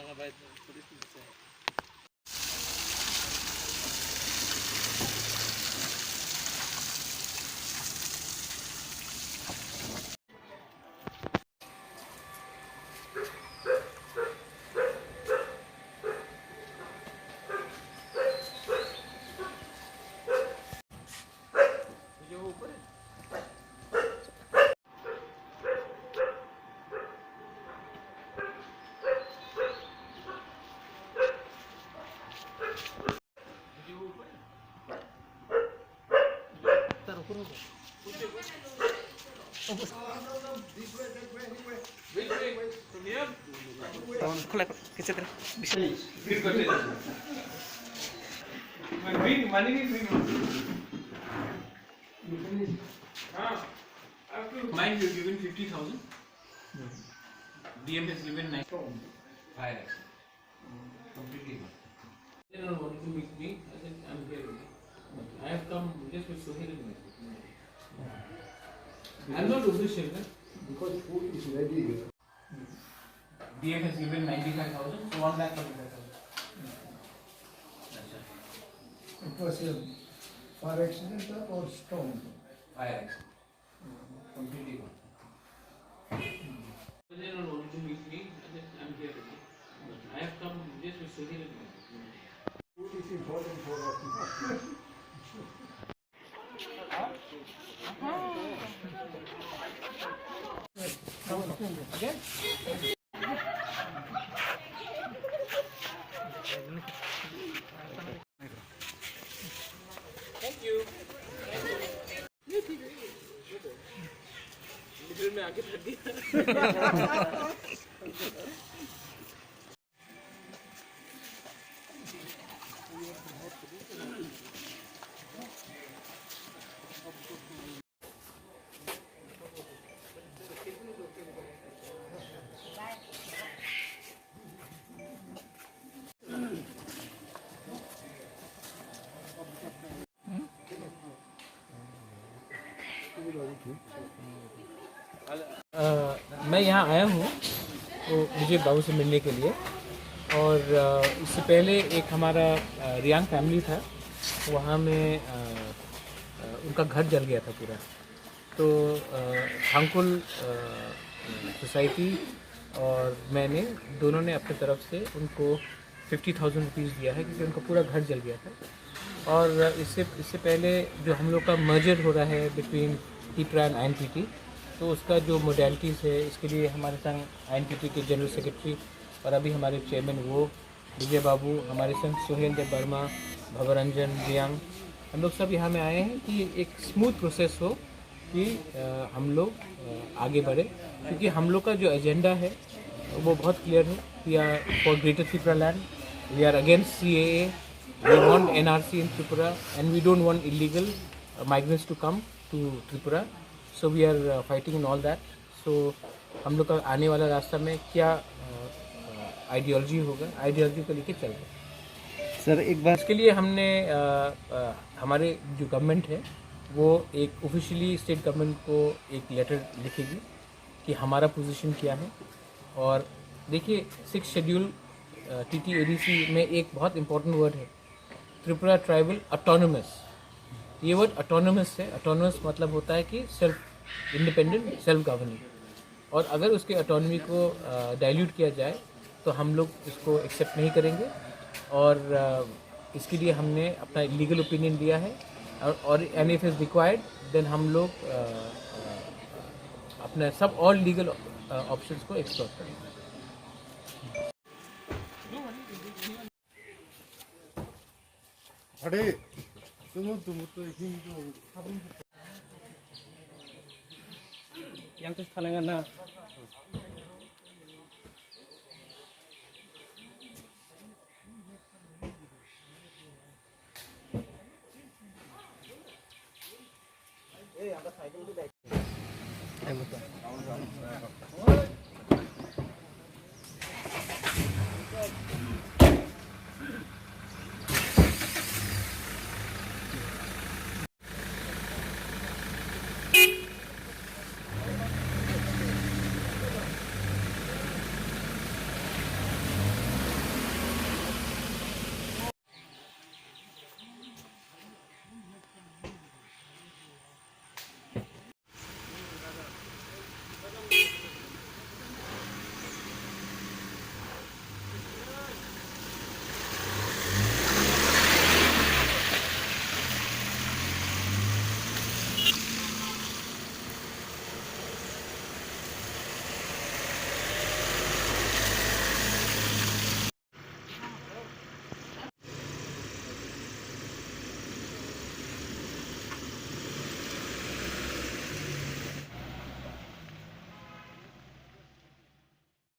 Aurangabad police station. खुला किसी तरह Mine you given 50,000. DM has given 9. Fire accident. Completely gone. They don't want to meet me. I said I'm here. I have come just with Sohail and I'm not official, right? Because food is ready here. DM has given 95,000, so 1,45,000. It was a fire accident or storm? Fire accident. Completely gone. They don't want to meet me. I said I'm here. I have come just with Sohail and Food is important for us. Again? Thank you. में आगे थक गया मैं यहाँ आया हूँ तो मुझे बाबू से मिलने के लिए और इससे पहले एक हमारा रियांग फैमिली था वहाँ में उनका घर जल गया था पूरा तो थांकुल सोसाइटी और मैंने दोनों ने अपनी तरफ से उनको 50,000 रुपीज़ दिया है क्योंकि उनका पूरा घर जल गया था और इससे पहले जो हम लोग का मर्जर हो रहा है बिटवीन टीपरा एंड INPT तो उसका जो मोडेलिटीज़ है इसके लिए हमारे संग INPT के जनरल सेक्रेटरी और अभी हमारे चेयरमैन वो विजय बाबू हमारे संग सोहेल देव वर्मा भवरंजन रियांग हम लोग सब यहाँ में आए हैं कि एक स्मूथ प्रोसेस हो कि हम लोग आगे बढ़े क्योंकि हम लोग का जो एजेंडा है वो बहुत क्लियर है we are for greater Tripura land we are against CAA we want NRC in Tripura and we don't want illegal migrants to come to Tripura. So we are fighting in all that. So हम लोग का आने वाला रास्ता में क्या ideology होगा ideology को लेके चल रहे हैं सर एक बार इसके लिए हमने हमारे जो गवर्नमेंट है वो एक ऑफिशियली स्टेट गवर्नमेंट को एक लेटर लिखेगी कि हमारा पोजीशन क्या है और देखिए 6 शेड्यूल TTADC में एक बहुत इम्पोर्टेंट वर्ड है त्रिपुरा ट्राइबल ऑटोनोमस ये वर्ड ऑटोनोमस है ऑटोनोमस मतलब होता है कि सेल्फ इंडिपेंडेंट सेल्फ गवर्निंग और अगर उसके ऑटोनॉमी को डाइल्यूट किया जाए तो हम लोग इसको एक्सेप्ट नहीं करेंगे और इसके लिए हमने अपना लीगल ओपिनियन दिया है और and if is required then हम लोग अपना सब और लीगल ऑप्शंस को एक्सप्लोर करेंगे अरे तुम तो yang terus kalangan